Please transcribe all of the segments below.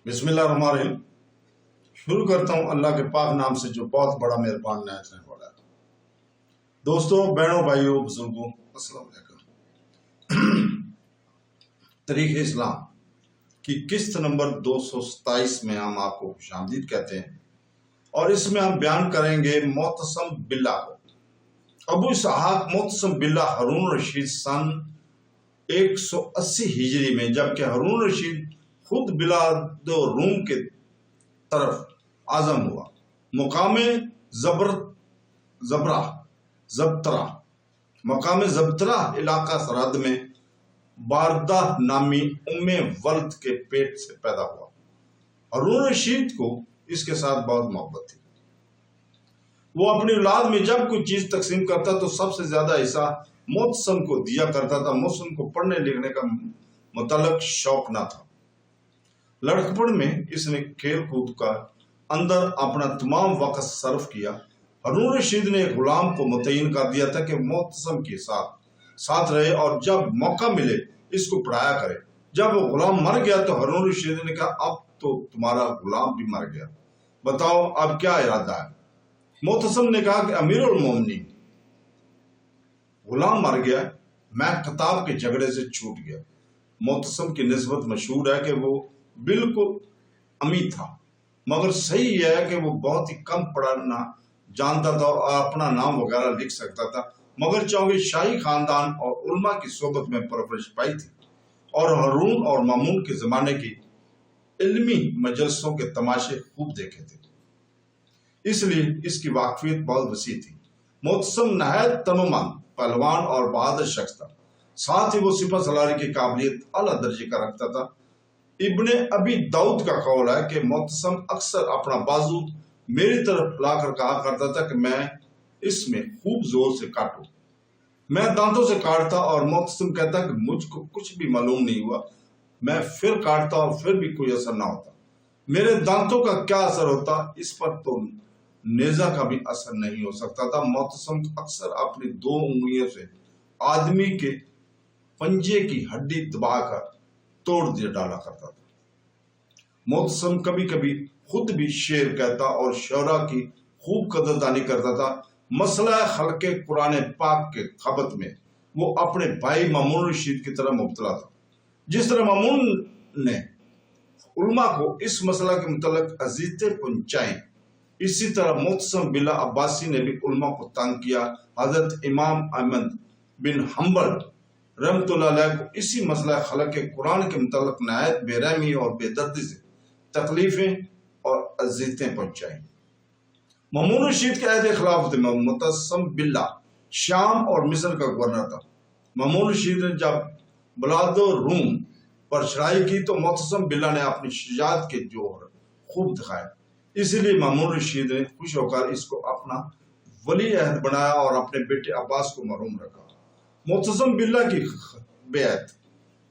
بسم اللہ الرحمن الرحیم۔ شروع کرتا ہوں اللہ کے پاک نام سے جو بہت بڑا مہربان نہایت رحم والا ہے۔ دوستوں، بہنوں، بھائیوں، بزرگوں، السلام علیکم۔ تاریخ اسلام کی قسط نمبر 227 میں ہم آپ کو خوش آمدید کہتے ہیں، اور اس میں ہم بیان کریں گے معتصم باللہ کو۔ ابو اسحاق معتصم باللہ ہارون رشید سن 180 ہجری میں، جبکہ ہارون رشید خود بلاد روم کے طرف اعظم ہوا۔ مقام زبترہ علاقہ سرحد میں باردہ نامی ام ولد کے پیٹ سے پیدا ہوا۔ ہارون رشید کو اس کے ساتھ بہت محبت تھی۔ وہ اپنی اولاد میں جب کوئی چیز تقسیم کرتا تو سب سے زیادہ حصہ معتصم کو دیا کرتا تھا۔ معتصم کو پڑھنے لکھنے کا متعلق شوق نہ تھا۔ لڑکپن میں اس نے کھیل کود کا اندر اپنا تمام وقت صرف کیا۔ ہارون رشید نے ایک غلام کو متعین کر دیا تھا کہ معتصم کے ساتھ رہے اور جب موقع ملے اس کو پڑھایا کرے۔ جب وہ غلام مر گیا تو ہارون رشید نے کہا، اب تو تمہارا غلام بھی مر گیا، بتاؤ اب کیا ارادہ ہے؟ معتصم نے کہا کہ امیر المومنین، غلام مر گیا، میں خطاب کے جھگڑے سے چھوٹ گیا۔ معتصم کی نسبت مشہور ہے کہ وہ بالکل امی تھا، مگر صحیح یہ ہے کہ وہ بہت ہی کم پڑھنا جانتا تھا اور اپنا نام وغیرہ لکھ سکتا تھا، مگر چونکہ شاہی خاندان اور علماء کی صحبت میں پرورش پائی تھی اور ہارون اور مامون کے زمانے کی علمی مجلسوں کے تماشے خوب دیکھے تھے، اس لیے اس کی واقفیت بہت وسیع تھی۔ معتصم نہایت تنومند، پہلوان اور بہادر شخص تھا، ساتھ ہی وہ سپہ سالاری کی قابلیت اعلیٰ درجے کا رکھتا تھا۔ ابن ابی داؤد کا قول ہے کہ معتصم اکثر اپنا بازو میری طرف لا کر کہا کرتا تھا کہ میں اس میں خوب زور سے کاٹوں۔ میں دانتوں سے کاٹتا اور معتصم کہتا کہ مجھ کو کچھ بھی معلوم نہیں ہوا۔ میں پھر کاٹتا اور پھر بھی کوئی اثر نہ ہوتا۔ میرے دانتوں کا کیا اثر ہوتا، اس پر تو نیزہ کا بھی اثر نہیں ہو سکتا تھا۔ معتصم اکثر اپنی 2 انگلیوں سے آدمی کے پنجے کی ہڈی دبا کر توڑ دیا ڈالا کرتا تھا۔ معتصم کبھی کبھی خود بھی شعر کہتا اور شعراء کی خوب قدردانی کرتا تھا۔ مسئلہ خلق قرآن پاک کے خبط میں وہ اپنے بھائی مامون رشید کی طرح مبتلا تھا۔ جس طرح مامون نے علماء کو اس مسئلہ کے متعلق اذیتیں پہنچائیں، اسی طرح معتصم باللہ عباسی نے بھی علماء کو تنگ کیا۔ حضرت امام احمد بن حنبل رحمۃ اللہ علیہ کو اسی مسئلہ خلق قرآن کے متعلق نہایت بے رحمی اور بے دردی سے تکلیفیں اور اذیتیں پہنچائیں۔ مامون رشید کے عہد خلافت میں معتصم باللہ شام اور مصر کا گورنر تھا۔ مامون رشید نے جب بلاد روم پر چڑھائی کی تو معتصم باللہ نے اپنی شجاعت کے جوہر خوب دکھائے، اسی لیے مامون رشید نے خوش ہو کر اس کو اپنا ولی عہد بنایا اور اپنے بیٹے عباس کو محروم رکھا۔ معتصم باللہ کی بیعت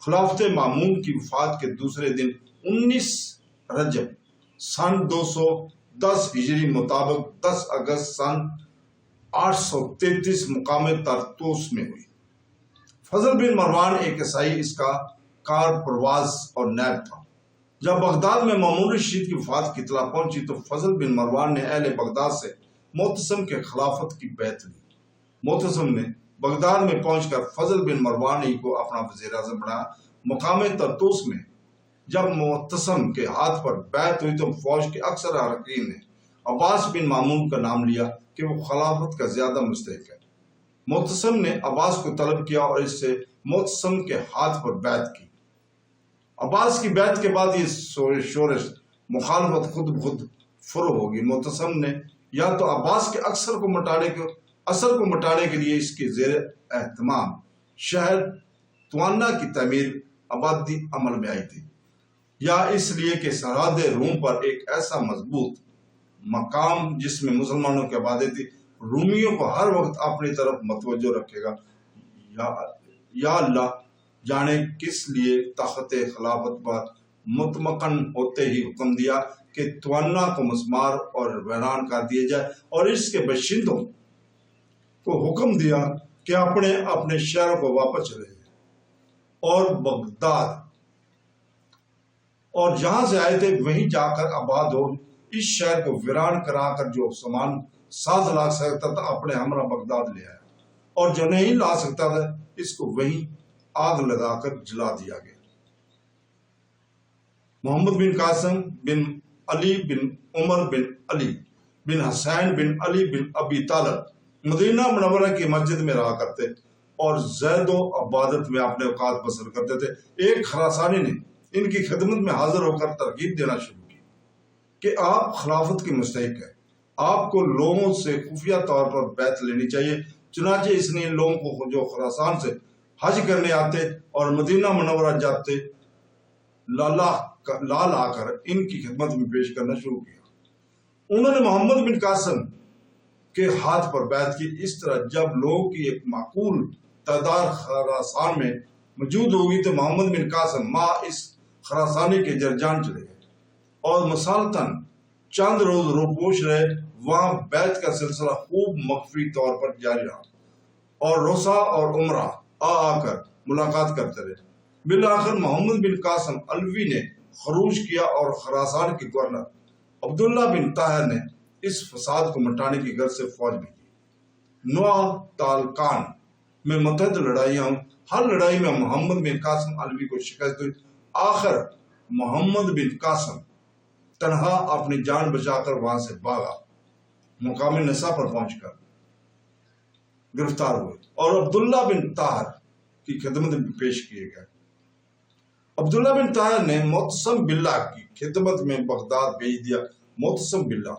خلافت مامون کی وفات کے دوسرے دن 19 رجب سن 210 ہجری مطابق 10 اگست سن 833 مقام طرطوس میں ہوئی۔ فضل بن مروان ایک عیسائی اس کا کار پرواز اور نیب تھا۔ جب بغداد میں مامون رشید کی وفات کی اطلاع پہنچی تو فضل بن مروان نے اہل بغداد سے معتصم کے خلافت کی بیعت لی۔ معتصم نے بغداد میں پہنچ کر فضل بن مروان ہی کو اپنا وزیر اعظم بنایا۔ مقام طرطوس میں جب معتصم کے ہاتھ پر بیعت ہوئی تو فوج کے اکثر اراکین نے عباس بن مامون کا نام لیا کہ وہ خلافت کا زیادہ مستحق ہے۔ معتصم نے عباس کو طلب کیا اور اس سے معتصم کے ہاتھ پر بیعت کی۔ عباس کی بیعت کے بعد یہ شورش مخالفت خود بخود فرو ہوگی۔ معتصم نے یا تو عباس کے اثر کو مٹانے کے لیے اس کے زیر اہتمام شہر توانہ کی تعمیر آبادی عمل میں آئی تھی، یا اس لیے کہ سرحد روم پر ایک ایسا مضبوط مقام جس میں مسلمانوں کی آبادی تھی رومیوں کو ہر وقت اپنی طرف متوجہ رکھے گا۔ یا اللہ جانے کس لیے تخت خلافت پر مطمئن ہوتے ہی حکم دیا کہ توانہ کو مسمار اور ویران کر دیا جائے، اور اس کے باشندوں کو حکم دیا کہ اپنے اپنے شہروں کو واپس چلے جائیں اور بغداد اور جہاں سے آئے تھے وہیں جا کر آباد ہو، اس شہر کو ویران کرا کر جو سامان ساتھ لا سکتا تھا اپنے ہمراہ بغداد لے آیا، اور جو نہیں لا سکتا تھا اس کو وہیں آگ لگا کر جلا دیا گیا۔ محمد بن قاسم بن علی بن عمر بن علی بن حسین بن علی بن ابی طالب مدینہ منورہ کی مسجد میں رہا کرتے اور زید و عبادت میں اپنے اوقات بسر کرتے تھے۔ ایک خراسانی نے ان کی خدمت میں حاضر ہو کر ترغیب دینا شروع کی کہ آپ خلافت کی مستحق ہیں، آپ کو لوگوں سے خفیہ طور پر بیعت لینی چاہیے۔ چنانچہ اس نے ان لوگوں کو جو خراسان سے حج کرنے آتے اور مدینہ منورہ جاتے لا کر ان کی خدمت میں پیش کرنا شروع کیا۔ انہوں نے محمد بن قاسم کے ہاتھ پر بیعت کی۔ اس طرح جب لوگوں کی ایک معقول تعداد خراسان میں موجود ہوگی تو محمد بن قاسم ماں اس خراسانی کے جرجان چلے گئے اور مسالتاً چند روز روپوش رہے۔ وہاں بیعت کا سلسلہ خوب مخفی طور پر جاری رہا اور روسا اور عمرہ آ کر ملاقات کرتے رہے۔ بالآخر محمد بن قاسم علوی نے خروج کیا اور خراسان کے گورنر عبداللہ بن طاہر نے اس فساد کو مٹانے کی غرض سے فوج میں کی۔ نوآ تالقان میں متعدد لڑائیاں ہوں، ہر لڑائی میں محمد بن قاسم علوی کو شکست ہوئی۔ آخر محمد بن قاسم تنہا اپنی جان بچا کر وہاں سے بھاگا، مقام نسا پر پہنچ کر گرفتار ہوئے اور عبداللہ بن طاہر کی خدمت میں پیش کیے گئے۔ عبداللہ بن طاہر نے معتصم باللہ کی خدمت میں بغداد بھیج دیا۔ معتصم باللہ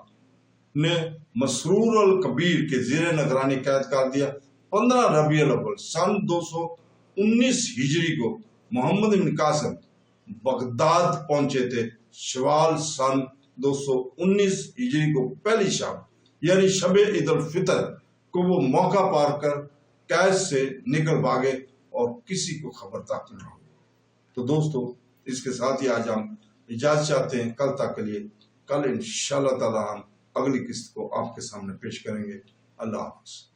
نے مسرور الکبیر کے زیر نگرانی قید کر دیا۔ 15 ربیع الاول سن 219 ہجری کو محمد بن قاسم بغداد پہنچے تھے۔ شوال سن 219 ہجری کو پہلی شام یعنی شب عید الفطر کو وہ موقع پا کر قید سے نکل بھاگے اور کسی کو خبر تک نہ ہوئی۔ تو دوستو اس کے ساتھ ہی آج ہم اجازت چاہتے ہیں کل تک کے لیے۔ کل انشاءاللہ تعالی ہم اگلی قسط کو آپ کے سامنے پیش کریں گے۔ اللہ حافظ۔